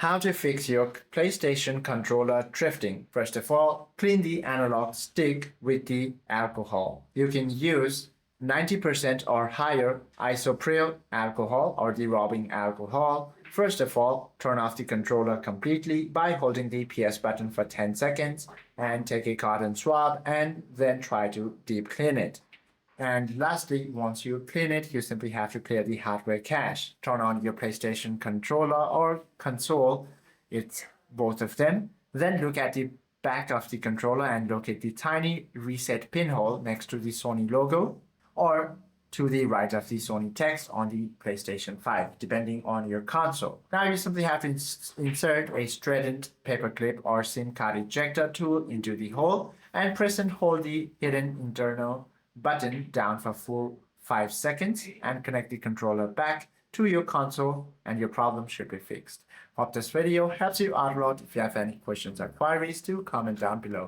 How to fix your PlayStation controller drifting. First of all, clean the analog stick with the alcohol. You can use 90% or higher isopropyl alcohol or the rubbing alcohol. First of all, turn off the controller completely by holding the PS button for 10 seconds and take a cotton swab and then try to deep clean it. And lastly, once you clean it, you simply have to clear the hardware cache. Turn on your PlayStation controller or console, it's both of them. Then look at the back of the controller and locate the tiny reset pinhole next to the Sony logo or to the right of the Sony text on the PlayStation 5, depending on your console. Now you simply have to insert a straightened paperclip or SIM card ejector tool into the hole and press and hold the hidden internal button down for full 5 seconds and connect the controller back to your console and your problem should be fixed. Hope this video helps you out a lot. If you have any questions or queries, do comment down below.